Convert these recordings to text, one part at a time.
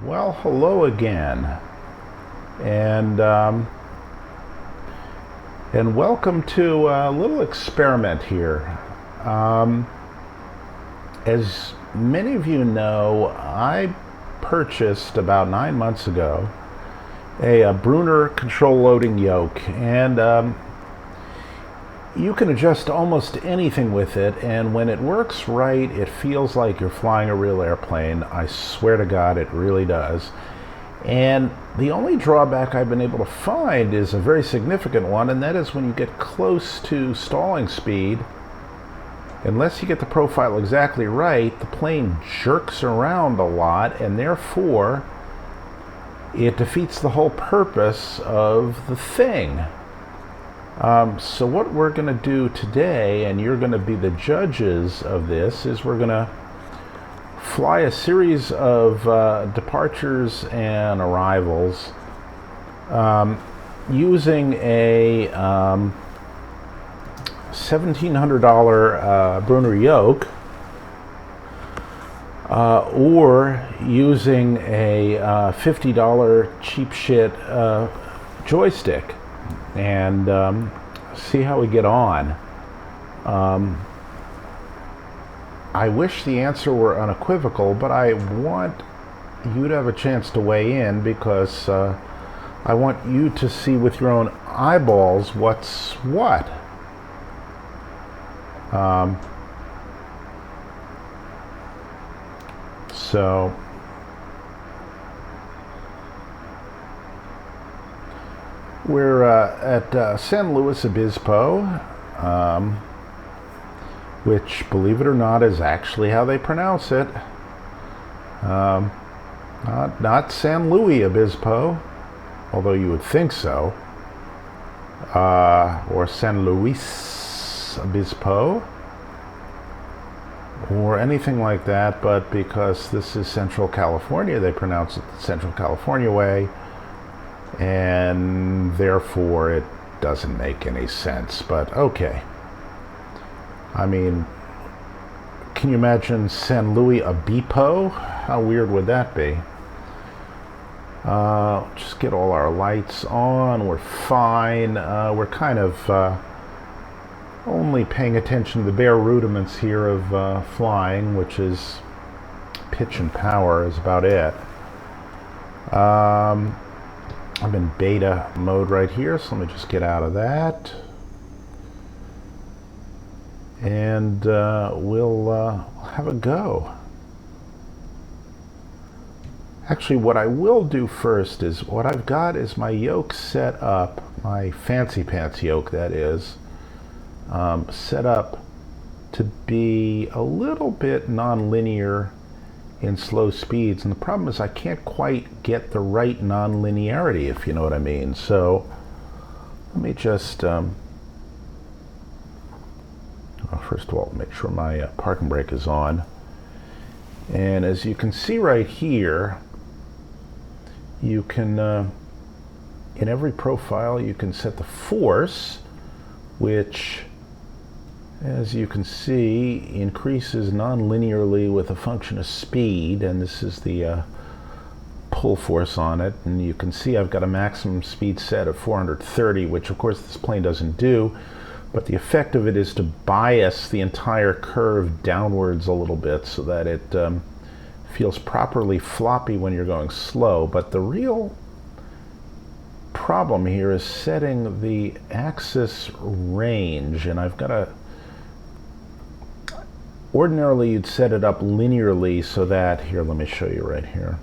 Well, hello again, and um, and welcome to a little experiment here. Um, as many of you know, I purchased about 9 months ago a Brunner control loading yoke, and you can adjust almost anything with it, and when it works right, it feels like you're flying a real airplane. I swear to God, it really does. And the only drawback I've been able to find is a very significant one, and that is when you get close to stalling speed, unless you get the profile exactly right, the plane jerks around a lot, and therefore it defeats the whole purpose of the thing. So what we're going to do today, and you're going to be the judges of this, is we're going to fly a series of departures and arrivals using a $1,700 Brunner yoke, or using a $50 cheap shit joystick, and see how we get on. I wish the answer were unequivocal, but I want you to have a chance to weigh in, because I want you to see with your own eyeballs what's what. So we're at San Luis Obispo, which, believe it or not, is actually how they pronounce it. Not San Luis Obispo, although you would think so, or San Luis Obispo, or anything like that, but because this is Central California, they pronounce it the Central California way, and therefore it doesn't make any sense, but okay. I mean, can you imagine San Luis Obispo? How weird would that be? Just get all our lights on. We're fine. We're kind of only paying attention to the bare rudiments here of flying, which is pitch and power is about it. I'm in beta mode right here, so let me just get out of that. And we'll have a go. Actually, what I will do first is, what I've got is my yoke set up, my fancy pants yoke that is, set up to be a little bit non-linear in slow speeds, and the problem is I can't quite get the right non-linearity, if you know what I mean. So let me just first of all, make sure my parking brake is on. And as you can see right here, you can, in every profile, you can set the force, which, as you can see, increases non-linearly with a function of speed, and this is the pull force on it. And you can see I've got a maximum speed set of 430, which of course this plane doesn't do. But the effect of it is to bias the entire curve downwards a little bit so that it feels properly floppy when you're going slow. But the real problem here is setting the axis range, and I've got a... Ordinarily you'd set it up linearly so that... Here, let me show you right here.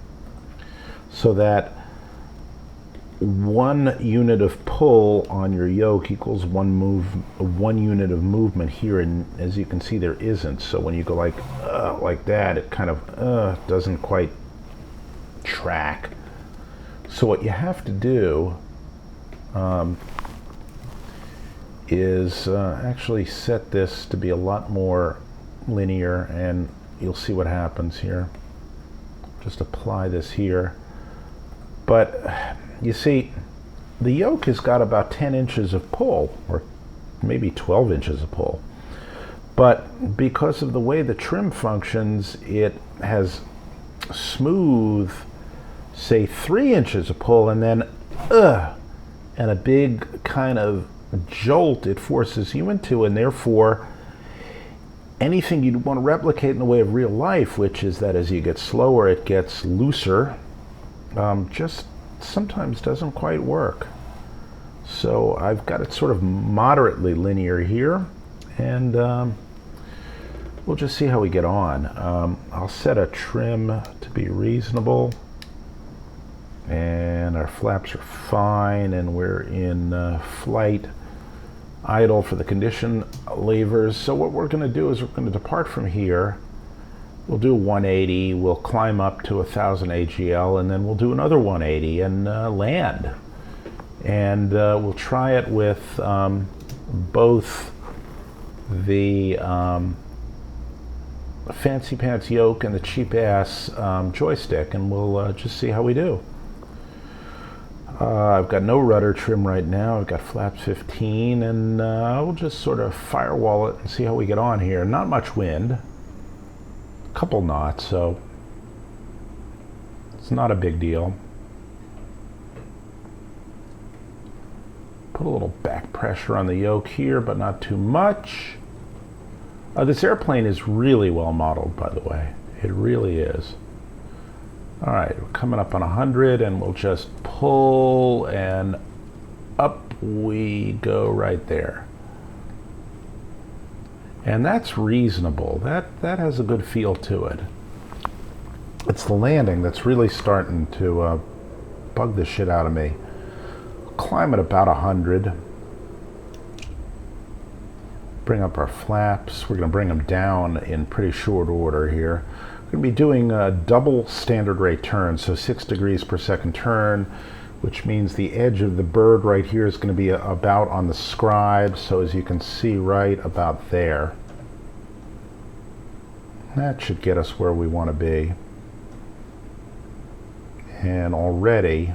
So that 1 unit of pull on your yoke equals one unit of movement here, and as you can see there isn't. So when you go like that, it kind of doesn't quite track. So what you have to do is actually set this to be a lot more linear, and you'll see what happens here. Just apply this here. But you see, the yoke has got about 10 inches of pull, or maybe 12 inches of pull. But because of the way the trim functions, it has smooth say 3 inches of pull, and then and a big kind of jolt it forces you into, and therefore anything you'd want to replicate in the way of real life, which is that as you get slower it gets looser, just sometimes doesn't quite work. So I've got it sort of moderately linear here, and we'll just see how we get on. I'll set a trim to be reasonable, and our flaps are fine, and we're in flight idle for the condition levers. So what we're going to do is we're going to depart from here. We'll do 180, we'll climb up to 1000 AGL, and then we'll do another 180 and land. And we'll try it with both the fancy pants yoke and the cheap ass joystick, and we'll just see how we do. I've got no rudder trim right now. I've got flaps 15, and we'll just sort of firewall it and see how we get on here. Not much wind, a couple knots, so it's not a big deal. Put a little back pressure on the yoke here, but not too much. This airplane is really well modeled, by the way. It really is. All right, we're coming up on 100, and we'll just pull, and up we go right there. And that's reasonable. That has a good feel to it. It's the landing that's really starting to bug the shit out of me. Climb at about 100. Bring up our flaps. We're going to bring them down in pretty short order here. We're going to be doing a double standard rate turn, so 6 degrees per second turn, which means the edge of the bird right here is going to be about on the scribe, so as you can see right about there. That should get us where we want to be. And already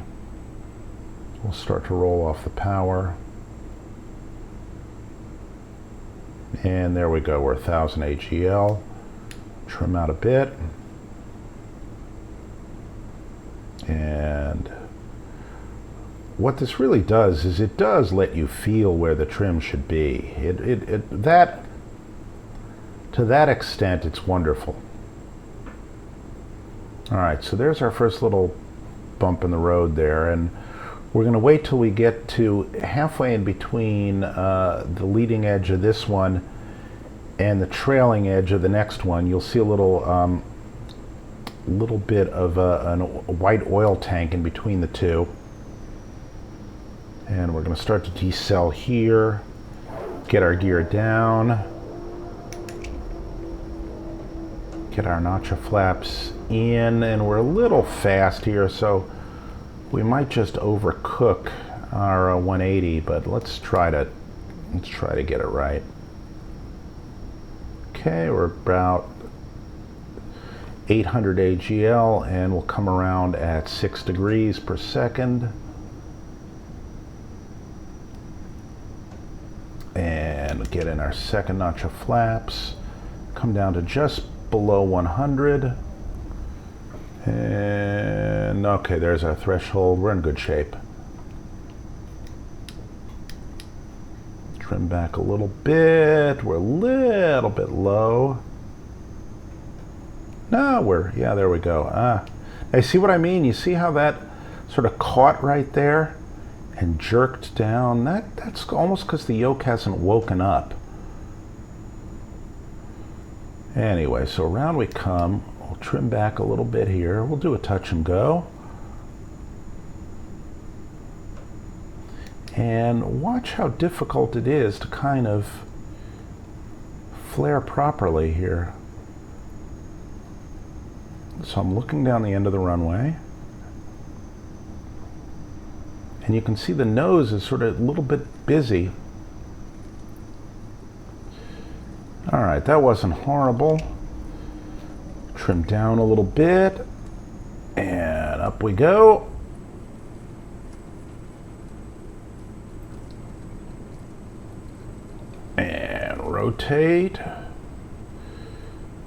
we'll start to roll off the power. And there we go, we're 1000 AGL. Trim out a bit. And what this really does is it does let you feel where the trim should be. To that extent, it's wonderful. All right, so there's our first little bump in the road there, and we're going to wait till we get to halfway in between the leading edge of this one and the trailing edge of the next one. You'll see a little bit of a white oil tank in between the two. And we're going to start to decel here, get our gear down, get our notch of flaps in, and we're a little fast here, so we might just overcook our 180, but let's try to get it right. Okay, we're about 800 AGL, and we'll come around at 6 degrees per second. And get in our second notch of flaps, come down to just below 100. And okay, there's our threshold. We're in good shape. Trim back a little bit. We're a little bit low. No, yeah, there we go. Now you see what I mean? You see how that sort of caught right there and jerked down? That's almost because the yoke hasn't woken up. Anyway, so around we come. We'll trim back a little bit here. We'll do a touch and go. And watch how difficult it is to kind of flare properly here. So I'm looking down the end of the runway. And you can see the nose is sort of a little bit busy. All right, that wasn't horrible. Trim down a little bit, and up we go. And rotate.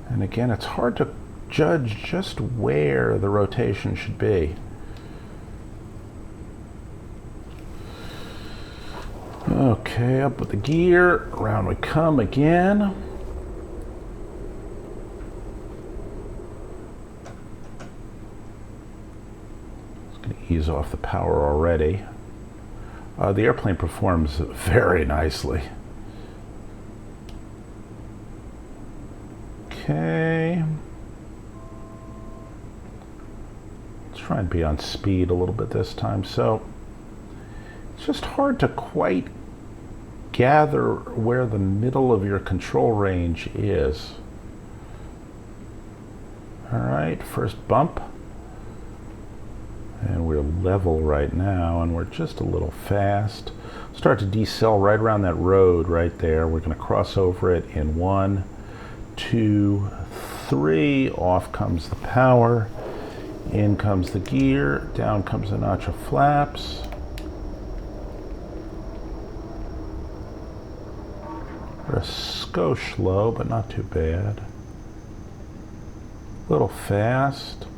And again, it's hard to judge just where the rotation should be. Okay, up with the gear, around we come again. It's going to ease off the power already. The airplane performs very nicely. Okay. Let's try and be on speed a little bit this time. So it's just hard to quite gather where the middle of your control range is. All right, first bump. And we're level right now, and we're just a little fast. Start to decel right around that road right there. We're going to cross over it in 1, 2, 3. Off comes the power. In comes the gear. Down comes the notch of flaps. We're a skosh low, but not too bad. A little fast.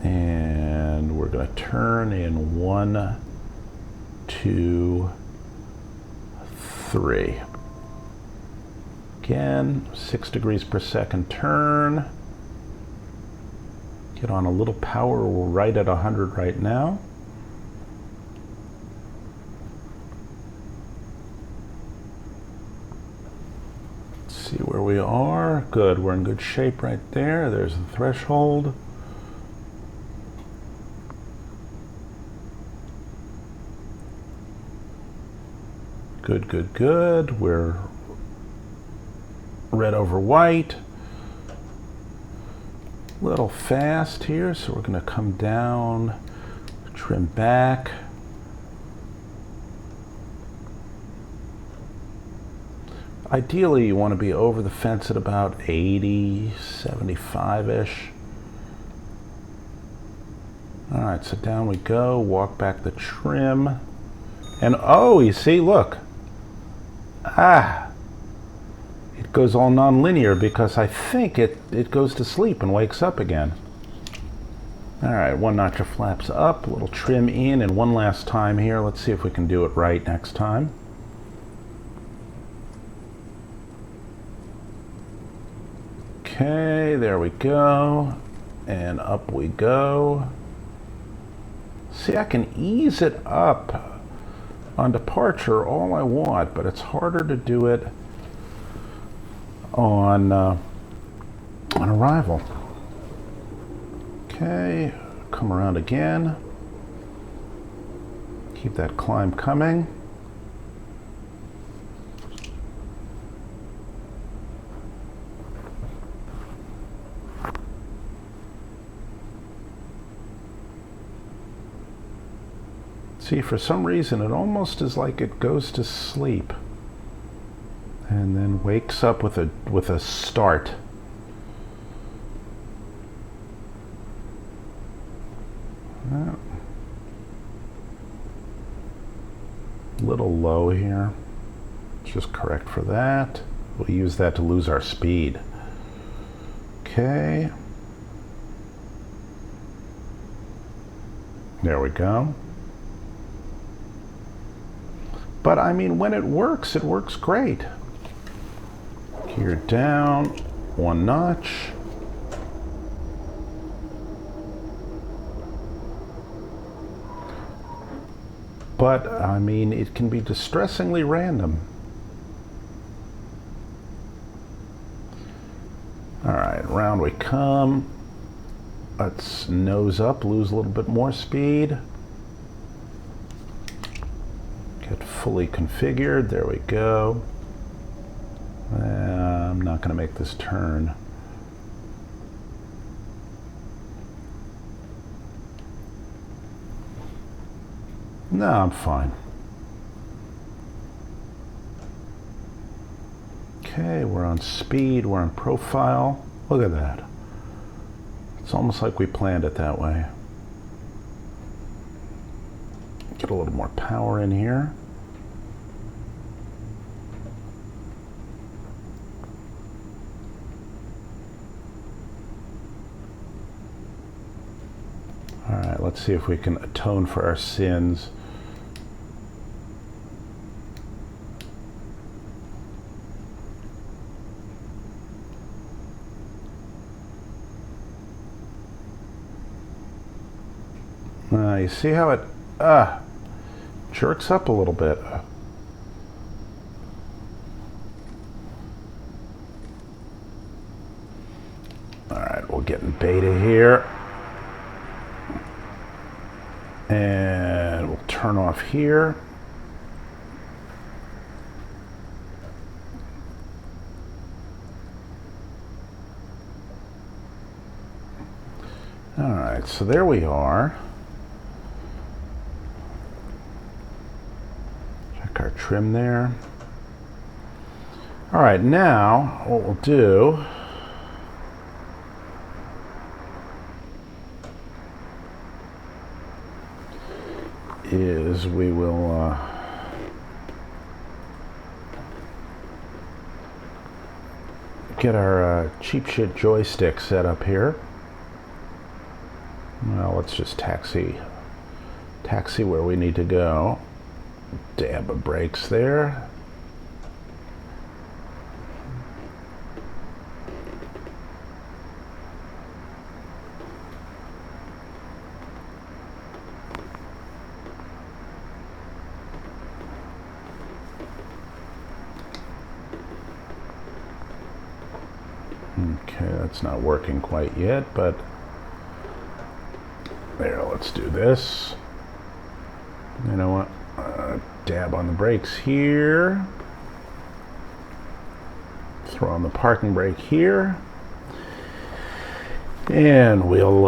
And we're going to turn in 1, 2, 3. Again, 6 degrees per second turn. Get on a little power. We're right at 100 right now. Let's see where we are. Good, we're in good shape right there. There's the threshold. Good, good, good. We're red over white. A little fast here, so we're going to come down, trim back. Ideally, you want to be over the fence at about 80, 75-ish. All right, so down we go. Walk back the trim. And oh, you see, look. It goes all non-linear because I think it goes to sleep and wakes up again. All right, 1 notch of flaps up, a little trim in, and one last time here. Let's see if we can do it right next time. Okay, there we go. And up we go. See, I can ease it up on departure all I want, but it's harder to do it on arrival. Okay, come around again. Keep that climb coming. See, for some reason, it almost is like it goes to sleep and then wakes up with a start. A little low here. Just correct for that. We'll use that to lose our speed. Okay. There we go. But I mean, when it works great. Gear down, 1 notch. But I mean, it can be distressingly random. All right, round we come. Let's nose up, lose a little bit more speed. Get fully configured. There we go. I'm not going to make this turn. No, I'm fine. Okay, we're on speed, we're on profile. Look at that. It's almost like we planned it that way. Get a little more power in here. All right, let's see if we can atone for our sins You see how it jerks up a little bit. Alright, we'll get in beta here. And we'll turn off here. Alright, so there we are. Check our trim there. Alright, now what we'll do is we will get our cheap shit joystick set up here. Well, let's just taxi where we need to go. Dab of brakes there. Okay, that's not working quite yet, but there, let's do this. You know what? Dab on the brakes here. Throw on the parking brake here. And we'll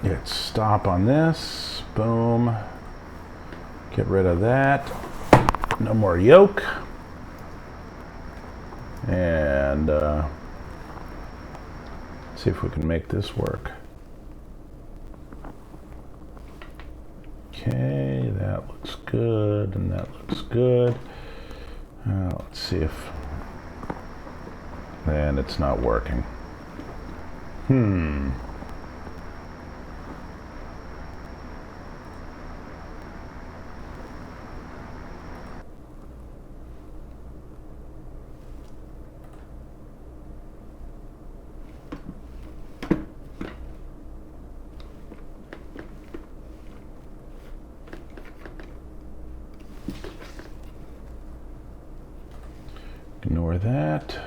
hit stop on this. Boom. Get rid of that. No more yoke. And see if we can make this work. Okay, that looks good, and that looks good. Let's see if... And it's not working. Ignore that.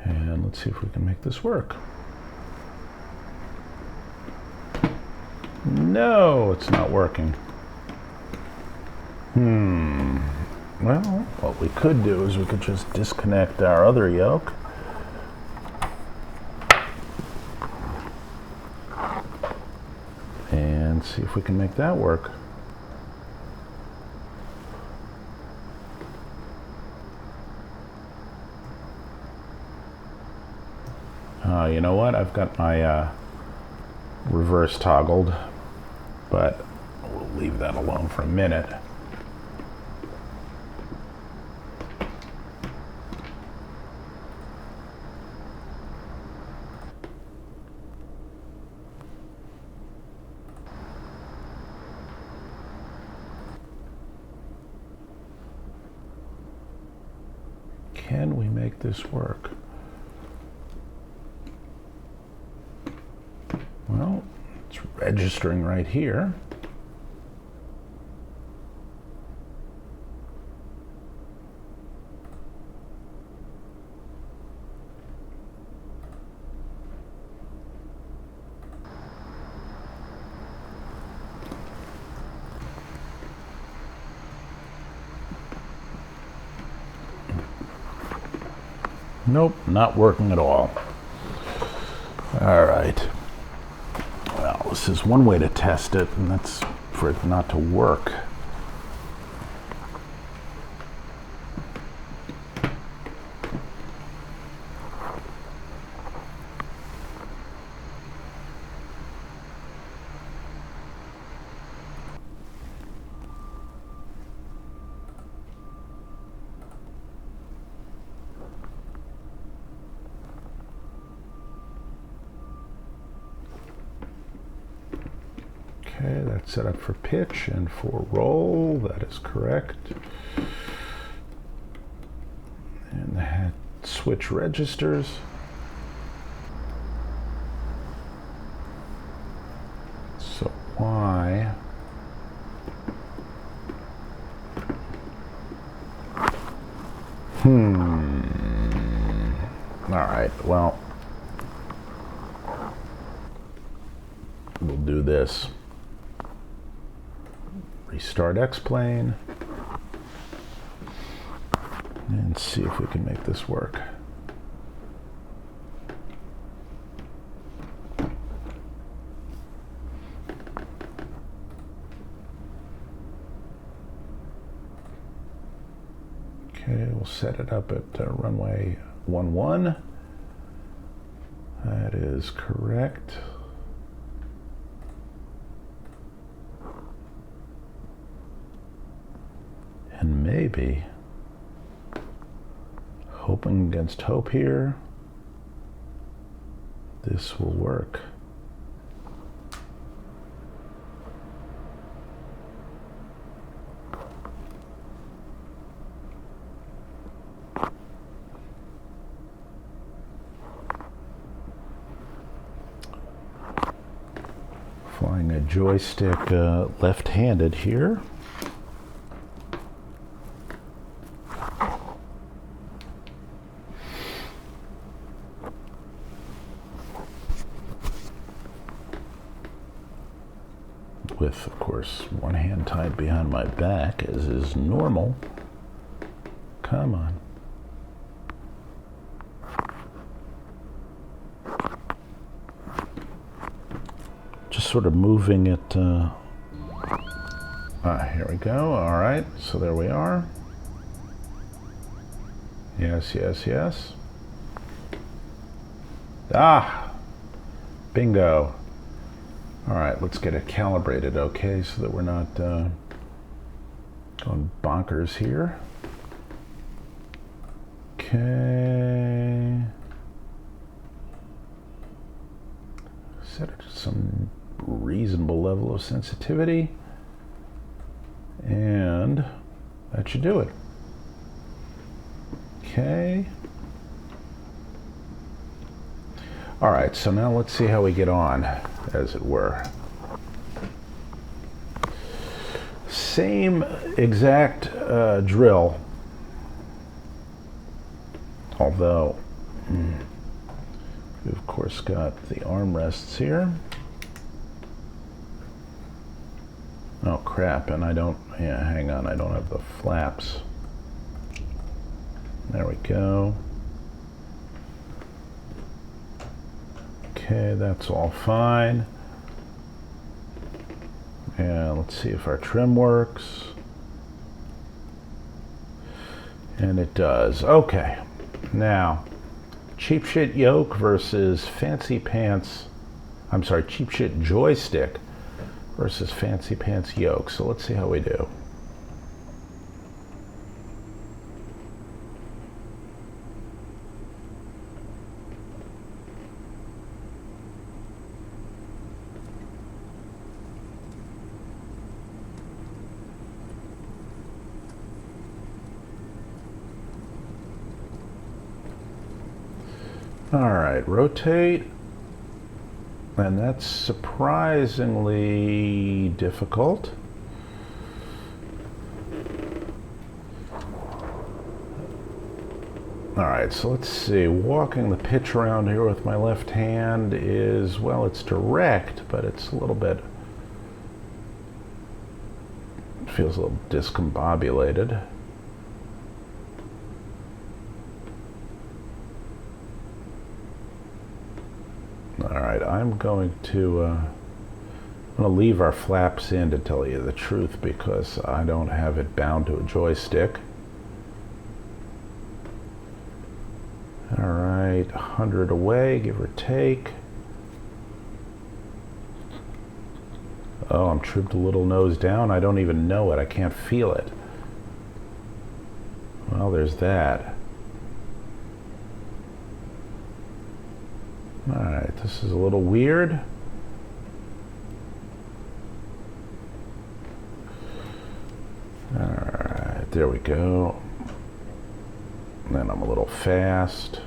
And let's see if we can make this work. No, it's not working. Well, what we could do is we could just disconnect our other yoke. And see if we can make that work. You know what? I've got my reverse toggled, but we'll leave that alone for a minute. Can we make this work? Well, it's registering right here. Nope, not working at all. All right. Well, this is one way to test it, and that's for it not to work. Okay, that's set up for pitch and for roll. That is correct. And the switch registers. So Y. All right, well, we'll do this. Restart X-plane. And see if we can make this work. Okay, we'll set it up at runway 11. That is correct. And maybe, hoping against hope here, this will work. Flying a joystick left-handed here. With, of course, one hand tied behind my back, as is normal. Come on. Just sort of moving it. Here we go. All right, so there we are. Yes, yes, yes. Ah! Bingo. All right, let's get it calibrated, okay, so that we're not going bonkers here. Okay. Set it to some reasonable level of sensitivity. And that should do it. Okay. All right, so now let's see how we get on, as it were. Same exact drill, although we've of course got the armrests here. Oh crap, and I don't, yeah, hang on, I don't have the flaps. There we go. Okay, that's all fine. And let's see if our trim works. And it does. Okay. Now, cheap shit yoke versus fancy pants. I'm sorry, cheap shit joystick versus fancy pants yoke. So let's see how we do. All right, rotate, and that's surprisingly difficult. All right, so let's see, walking the pitch around here with my left hand is, well, it's direct, but it's a little bit, it feels a little discombobulated. All right, I'm going to leave our flaps in, to tell you the truth, because I don't have it bound to a joystick. All right, 100 away, give or take. Oh, I'm trimmed a little nose down. I don't even know it. I can't feel it. Well, there's that. All right, this is a little weird. All right, there we go. And then I'm a little fast.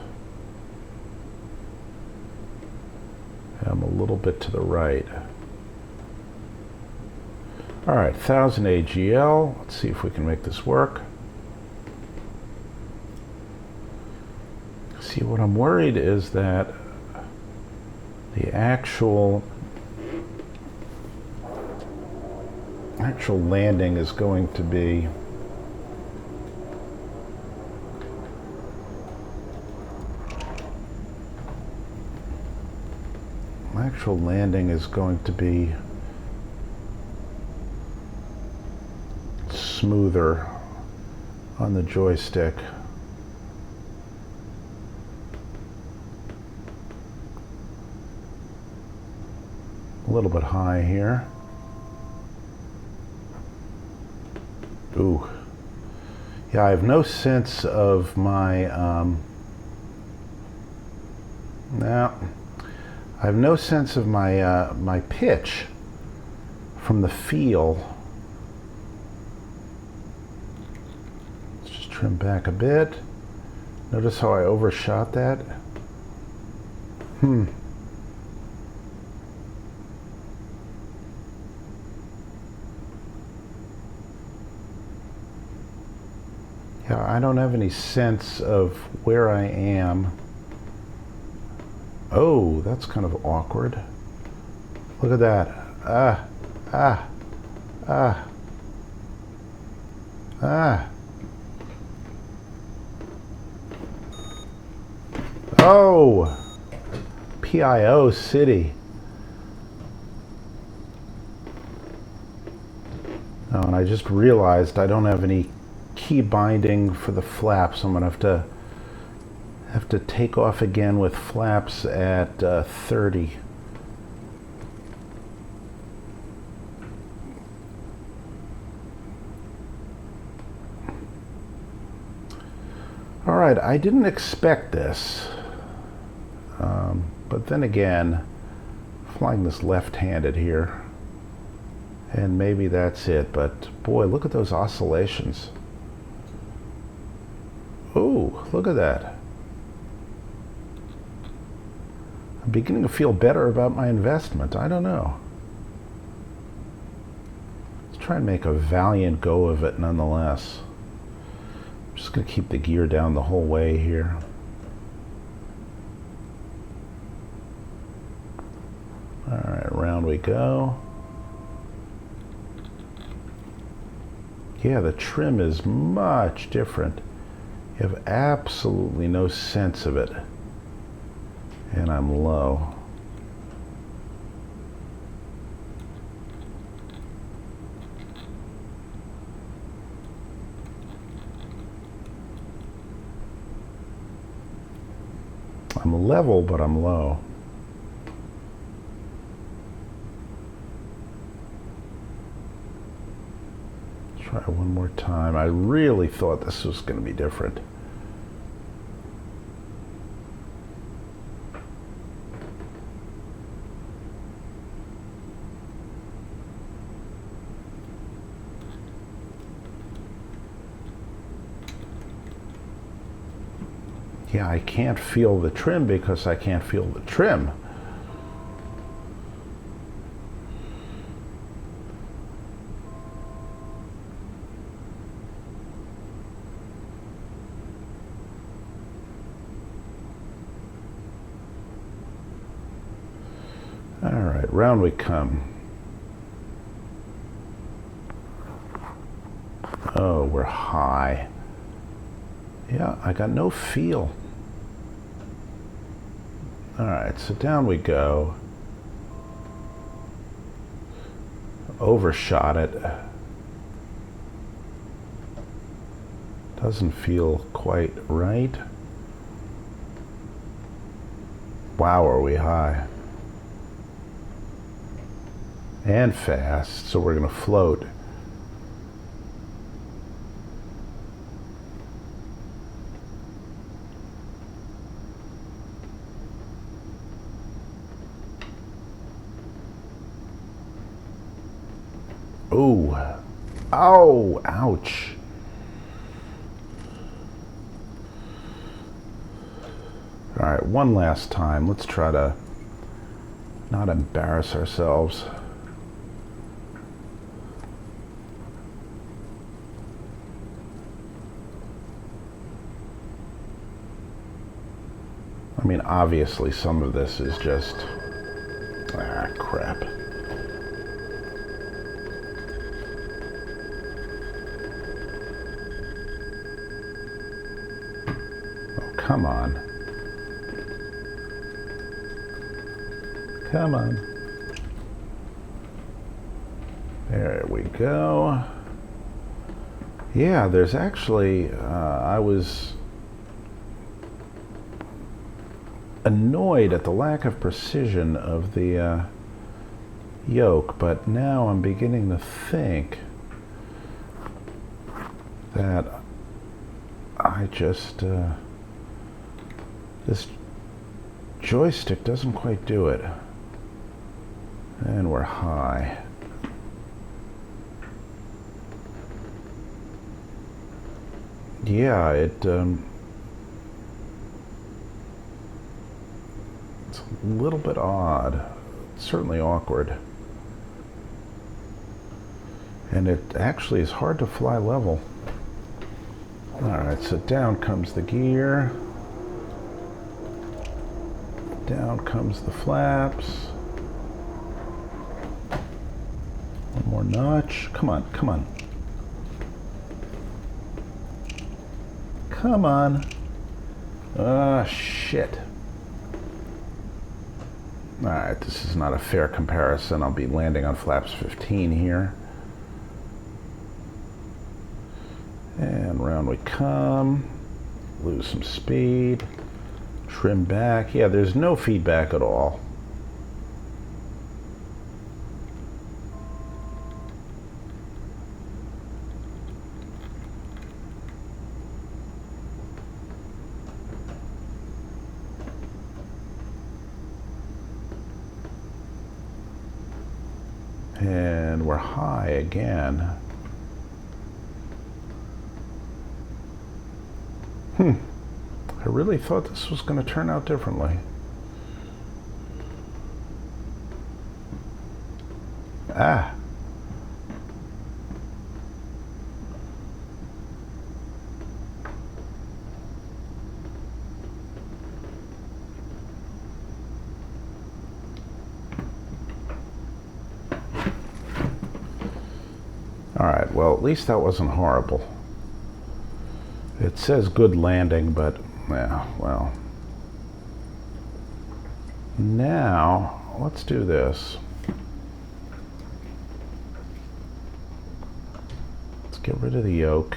I'm a little bit to the right. All right, 1000 AGL. Let's see if we can make this work. See, what I'm worried is that the actual landing is going to be smoother on the joystick. A little bit high here. Ooh. Yeah, I have no sense of my I have no sense of my my pitch from the feel. Let's just trim back a bit. Notice how I overshot that? Yeah, I don't have any sense of where I am. Oh, that's kind of awkward. Look at that. Oh, PIO City. Oh, and I just realized I don't have any key binding for the flaps. I'm gonna have to take off again with flaps at 30. All right, I didn't expect this, but then again, flying this left-handed here, and maybe that's it, but boy, look at those oscillations. Oh, look at that. I'm beginning to feel better about my investment. I don't know. Let's try and make a valiant go of it nonetheless. I'm just going to keep the gear down the whole way here. All right, round we go. Yeah, the trim is much different. You have absolutely no sense of it. And I'm low. I'm level, but I'm low. Try one more time. I really thought this was going to be different. Yeah, I can't feel the trim because I can't feel the trim. All right, round we come. Oh, we're high. Yeah, I got no feel. All right, so down we go. Overshot it. Doesn't feel quite right. Wow, are we high. And fast, so we're gonna float. Ooh. Oh, ouch. All right, one last time. Let's try to not embarrass ourselves. I mean, obviously some of this is just, crap. Oh, come on. Come on. There we go. Yeah, there's actually, I was annoyed at the lack of precision of the yoke, but now I'm beginning to think that I just, this joystick doesn't quite do it. And we're high. Yeah, it's a little bit odd. It's certainly awkward. And it actually is hard to fly level. Alright, so down comes the gear. Down comes the flaps. One more notch. Come on, come on. Come on. Ah, shit. Alright, this is not a fair comparison. I'll be landing on flaps 15 here. And round we come. Lose some speed. Trim back. Yeah, there's no feedback at all. And we're high again. I really thought this was going to turn out differently. Ah. Alright, well, at least that wasn't horrible. It says good landing, but, yeah, well. Now, let's do this. Let's get rid of the yoke.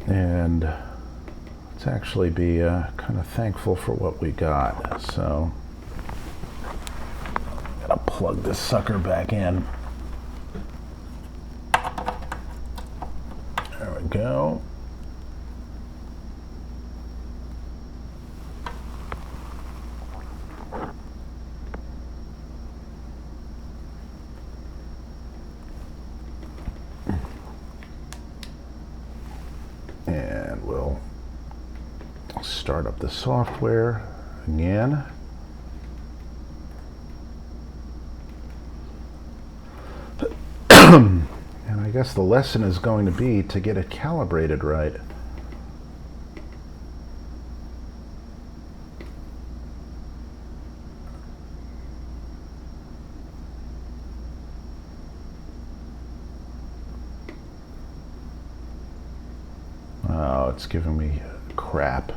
And let's actually be kind of thankful for what we got. So, gotta plug this sucker back in. There we go. And we'll start up the software again. And I guess the lesson is going to be to get it calibrated right. Oh, it's giving me crap.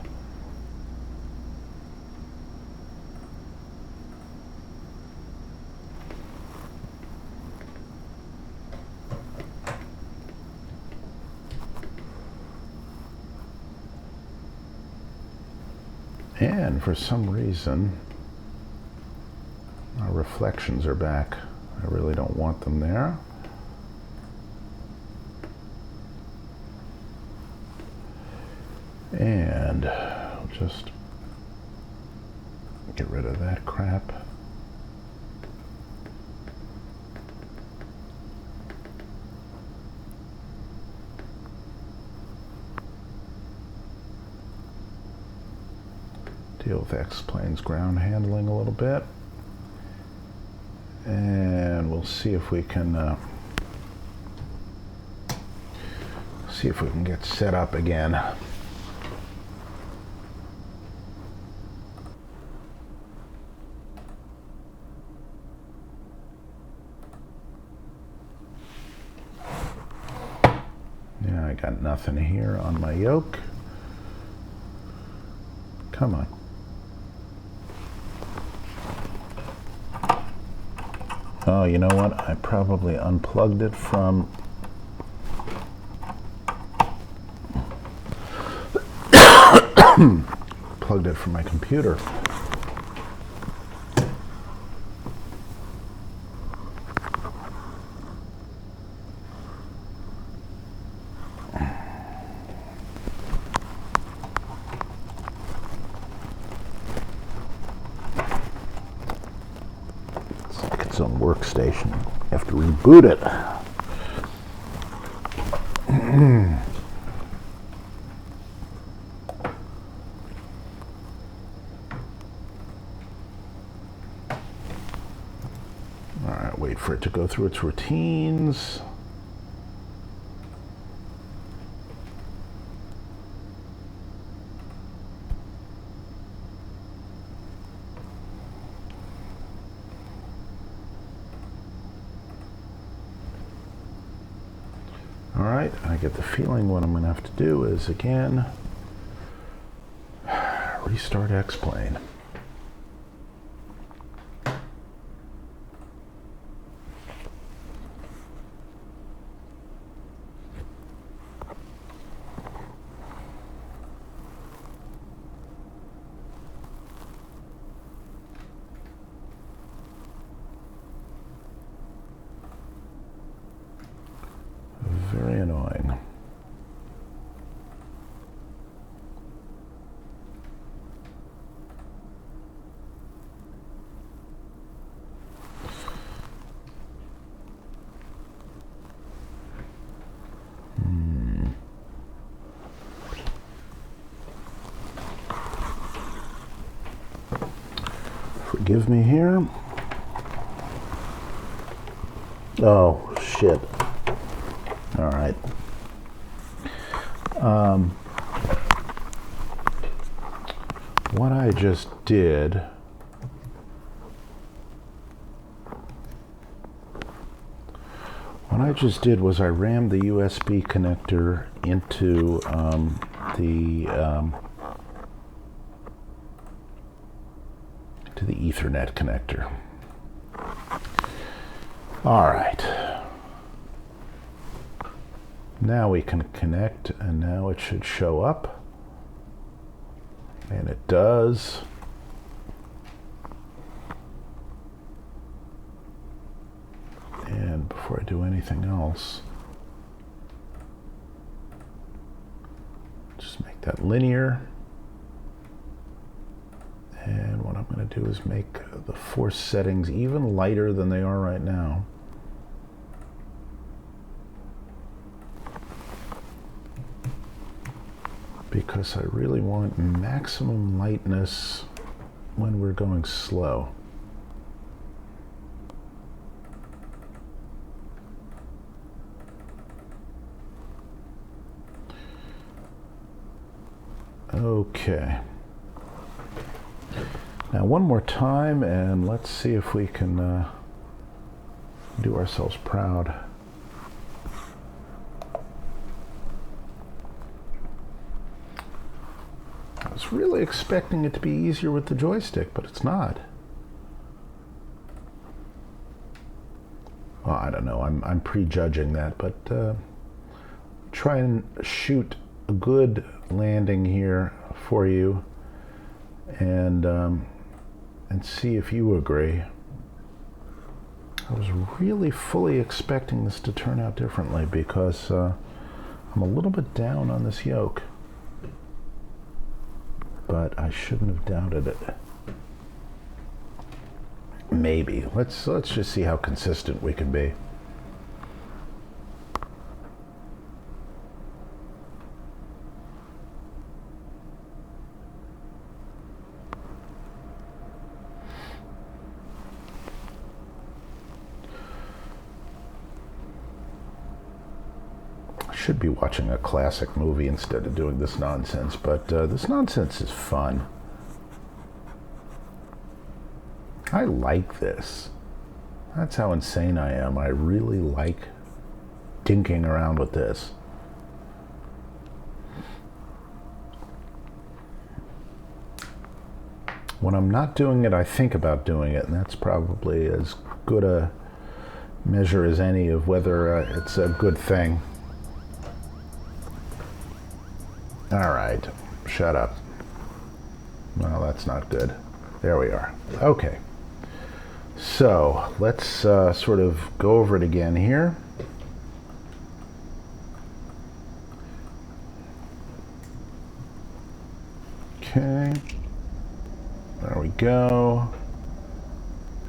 And for some reason, our reflections are back. I really don't want them there. And I'll just get rid of that crap. Deal with X-plane's ground handling a little bit. And we'll see if we can get set up again. Yeah, I got nothing here on my yoke. Come on. Oh, you know what? I probably unplugged it from... plugged it from my computer. On workstation. You have to reboot it. All right, wait for it to go through its routines. All right, I get the feeling what I'm going to have to do is, again, restart X-plane. Very annoying. Forgive me here. Oh, shit. All right. What I just did was I rammed the USB connector into the Ethernet connector. All right. Now we can connect, and now it should show up. And it does. And before I do anything else, just make that linear. And what I'm going to do is make the force settings even lighter than they are right now. Because I really want maximum lightness when we're going slow. Okay. Now one more time, and let's see if we can do ourselves proud. I was really expecting it to be easier with the joystick, but it's not. Well, I don't know. I'm prejudging that, but try and shoot a good landing here for you, and see if you agree. I was really fully expecting this to turn out differently because I'm a little bit down on this yoke. But I shouldn't have doubted it. Maybe. Let's just see how consistent we can be. should be watching a classic movie instead of doing this nonsense, but this nonsense is fun. I like this. That's how insane I am. I really like dinking around with this. When I'm not doing it, I think about doing it, and that's probably as good a measure as any of whether it's a good thing. All right, shut up. Well, that's not good. There we are. Okay. So let's sort of go over it again here. Okay. There we go.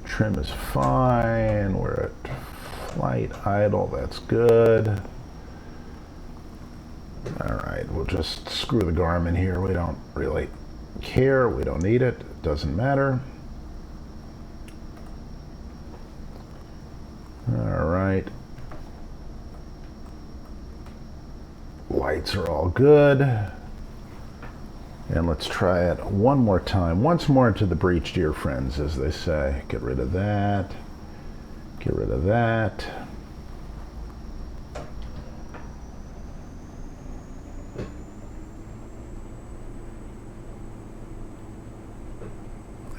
Trim is fine. We're at flight idle. That's good. All right, we'll just screw the Garmin here. We don't really care. We don't need it. It doesn't matter. All right. Lights are all good. And let's try it one more time. Once more into the breach, dear friends, as they say. Get rid of that. Get rid of that.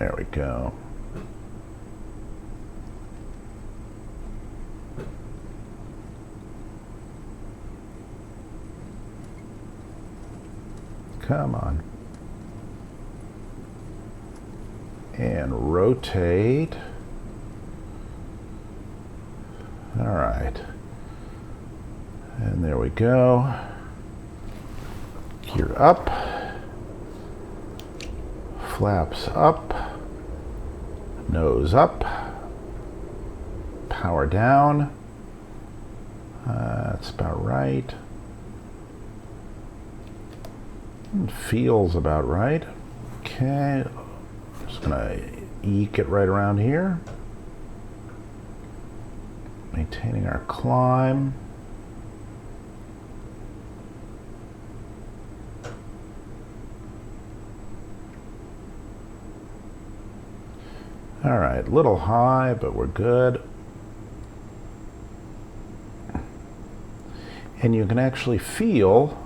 There we go. Come on. And rotate. All right. And there we go. Gear up. Flaps up. Nose up. Power down. That's about right. Feels about right. Okay. Just gonna eke it right around here. Maintaining our climb. All right, a little high, but we're good. And you can actually feel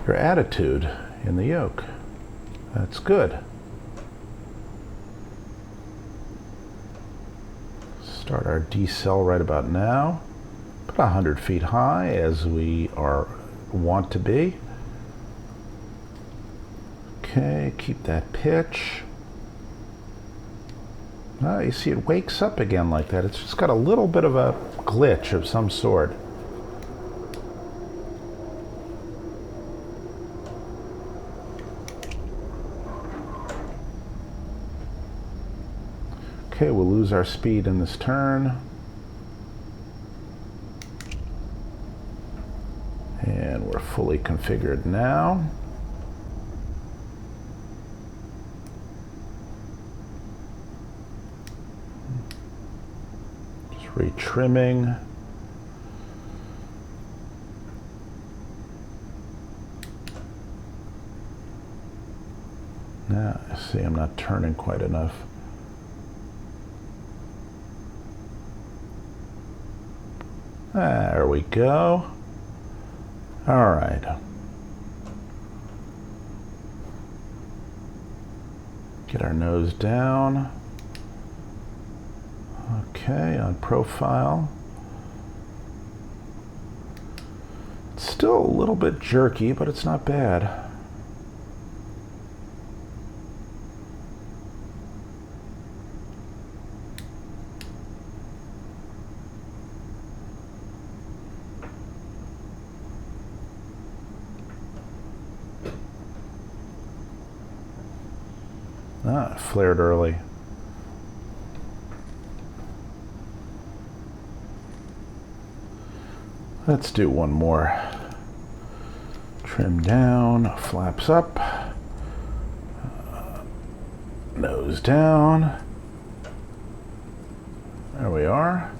your attitude in the yoke. That's good. Start our decel right about now. Put 100 feet high as we want to be. Okay, keep that pitch. You see it wakes up again like that. It's just got a little bit of a glitch of some sort. Okay, we'll lose our speed in this turn. And we're fully configured now. Just retrimming. Now, see, I'm not turning quite enough. There we go. All right. Get our nose down. Okay, on profile. It's still a little bit jerky, but it's not bad. It flared early. Let's do one more. Trim down, flaps up, nose down. There we are.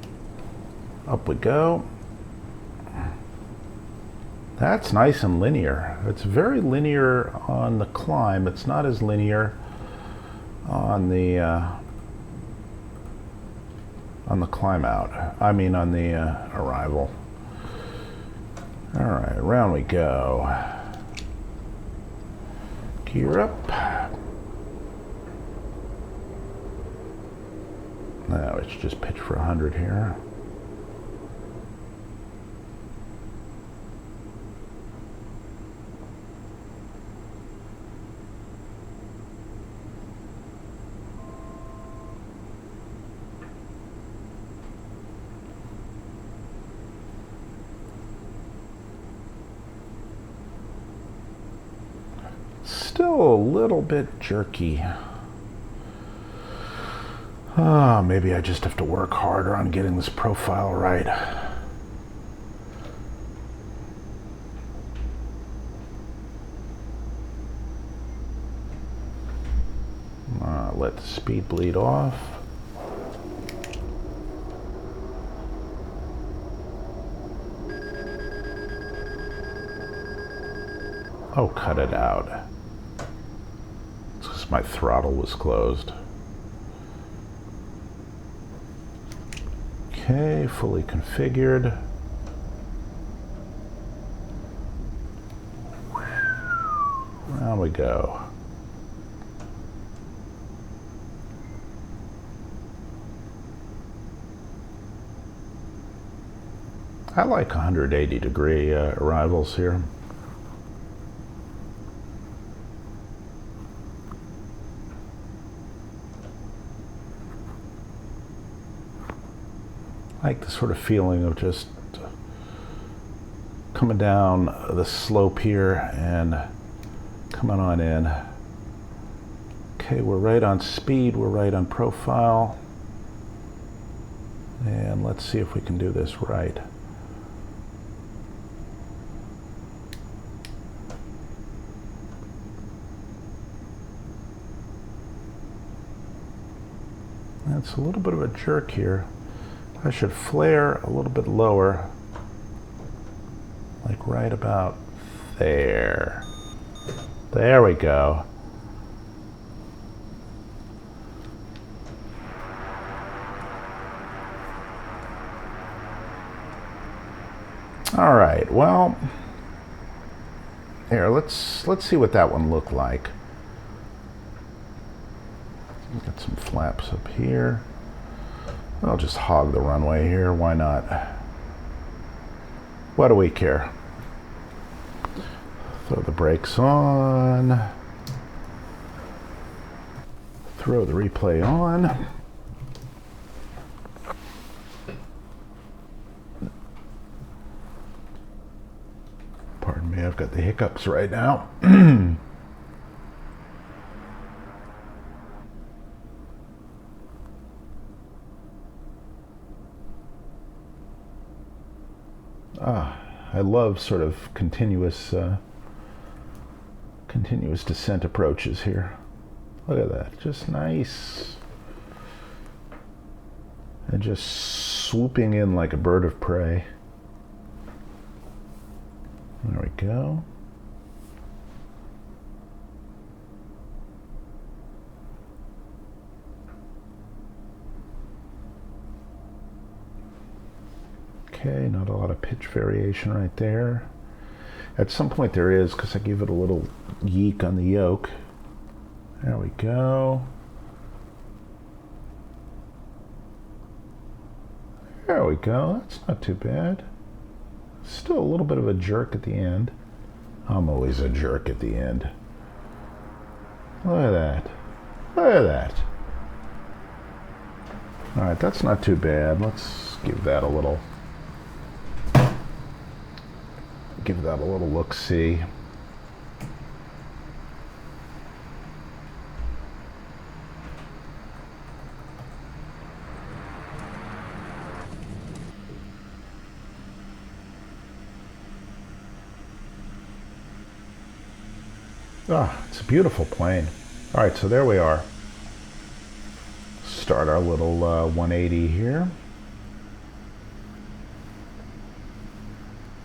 Up we go. That's nice and linear. It's very linear on the climb. It's not as linear on the climb out. I mean on the arrival. All right, around we go. Gear up. Now it's just pitch for 100 here. Still a little bit jerky. Maybe I just have to work harder on getting this profile right. Let the speed bleed off. Oh, cut it out. It's because my throttle was closed. Okay, fully configured. Down we go. I like 180-degree arrivals here. I like the sort of feeling of just coming down the slope here and coming on in. Okay, we're right on speed, we're right on profile. And let's see if we can do this right. That's a little bit of a jerk here. I should flare a little bit lower, like right about there. There we go. All right, well, here, let's see what that one looked like. Got some flaps up here. I'll just hog the runway here, why not? What do we care? Throw the brakes on. Throw the replay on. Pardon me, I've got the hiccups right now. I love sort of continuous descent approaches here. Look at that, just nice. And just swooping in like a bird of prey. There we go. Okay, not a lot of pitch variation right there. At some point there is, because I gave it a little yeek on the yoke. There we go. There we go, that's not too bad. Still a little bit of a jerk at the end. I'm always a jerk at the end. Look at that. Look at that. All right, that's not too bad. Let's give that a little look-see. Ah, it's a beautiful plane. All right, so there we are. Start our little 180 here.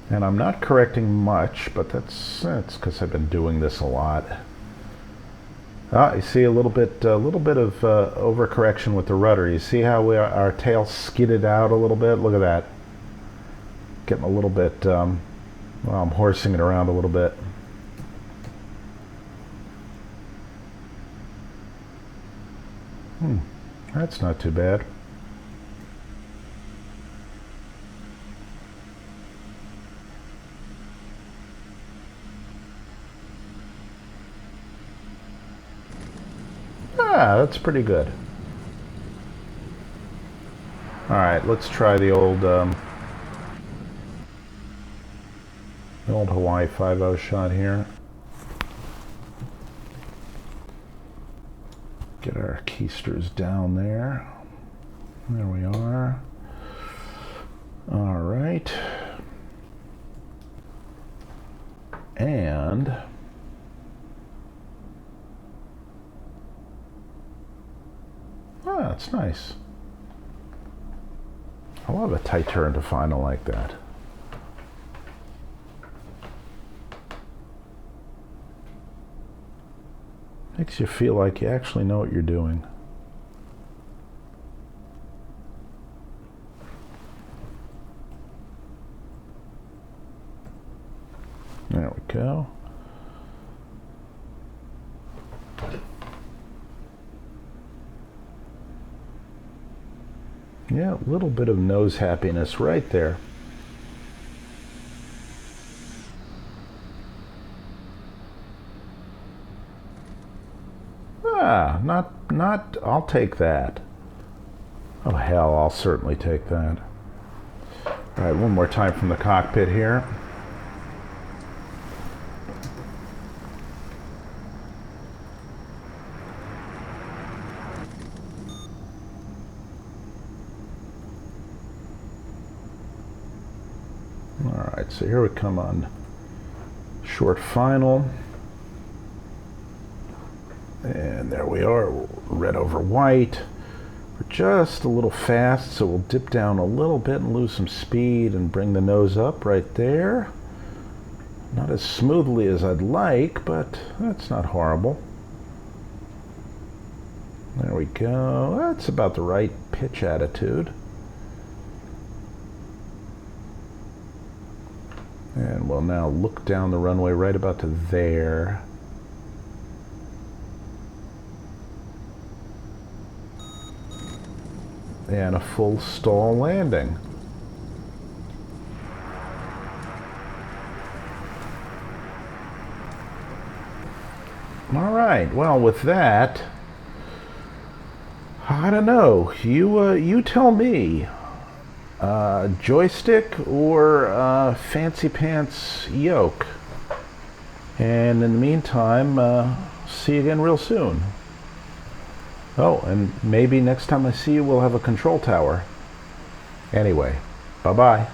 And I'm not correcting much, but that's because I've been doing this a lot. You see a little bit of overcorrection with the rudder. You see how our tail skidded out a little bit? Look at that. Getting a little bit, well, I'm horsing it around a little bit. That's not too bad. That's pretty good. Alright, let's try the old Hawaii 5-0 shot here. Get our keisters down there. There we are. Alright. And that's nice. I love a tight turn to final like that. Makes you feel like you actually know what you're doing. There we go. Yeah, a little bit of nose happiness right there. Not, I'll take that. Oh hell, I'll certainly take that. All right, one more time from the cockpit here. All right, so here we come on short final. And there we are, red over white. We're just a little fast, so we'll dip down a little bit and lose some speed and bring the nose up right there. Not as smoothly as I'd like, but that's not horrible. There we go. That's about the right pitch attitude. And we'll now look down the runway right about to there. And a full stall landing. All right, well with that, I don't know, you tell me, joystick or fancy pants yoke. And in the meantime, see you again real soon. Oh, and maybe next time I see you, we'll have a control tower. Anyway, bye-bye.